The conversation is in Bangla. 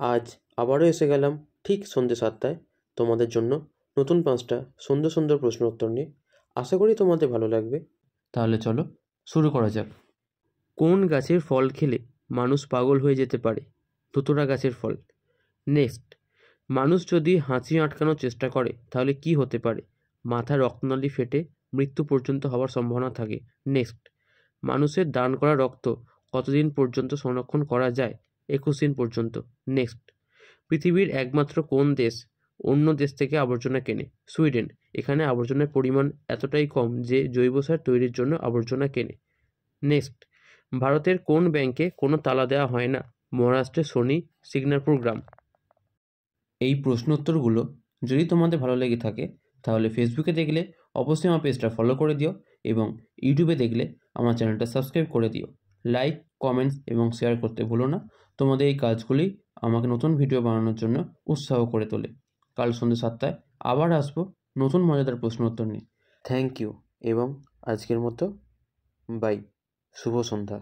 আজ আবারও এসে গেলাম ঠিক সন্ধ্যে 7টায় তোমাদের জন্য নতুন 5টা সুন্দর সুন্দর প্রশ্ন উত্তর নিয়ে। আশা করি তোমাদের ভালো লাগবে। তাহলে চলো শুরু করা যাক। কোন গাছের ফল খেলে মানুষ পাগল হয়ে যেতে পারে? ধুতরা গাছের ফল। নেক্সট, মানুষ যদি হাঁচি আটকানোর চেষ্টা করে তাহলে কি হতে পারে? মাথার রক্তনালী ফেটে মৃত্যু পর্যন্ত হওয়ার সম্ভাবনা থাকে। নেক্সট, মানুষের দান করা রক্ত কতদিন পর্যন্ত সংরক্ষণ করা যায়? 21 দিন পর্যন্ত। নেক্সট, পৃথিবীর একমাত্র কোন দেশ অন্য দেশ থেকে আবর্জনা কেনে? সুইডেন। এখানে আবর্জনার পরিমাণ এতটাই কম যে জৈব সার তৈরির জন্য আবর্জনা কেনে। নেক্সট, ভারতের কোন ব্যাংকে কোনো তালা দেওয়া হয় না? মহারাষ্ট্রের সোনি সিগনারপুর গ্রাম। এই প্রশ্ন উত্তরগুলো যদি তোমাদের ভালো লেগে থাকে তাহলে ফেসবুকে দেখলে অবশ্যই আমার পেজটা ফলো করে দিও এবং ইউটিউবে দেখলে আমার চ্যানেলটা সাবস্ক্রাইব করে দিও। লাইক, কমেন্টস এবং শেয়ার করতে ভুলো না। তোমাদের এই কাজগুলি আমাকে নতুন ভিডিও বানানোর জন্য উৎসাহ করে তোলে। কাল সন্ধ্যে 7টায় আবার আসবো নতুন মজাদার প্রশ্ন উত্তর নিয়ে। থ্যাংক ইউ এবং আজকের মতো বাই। শুভ সন্ধ্যা।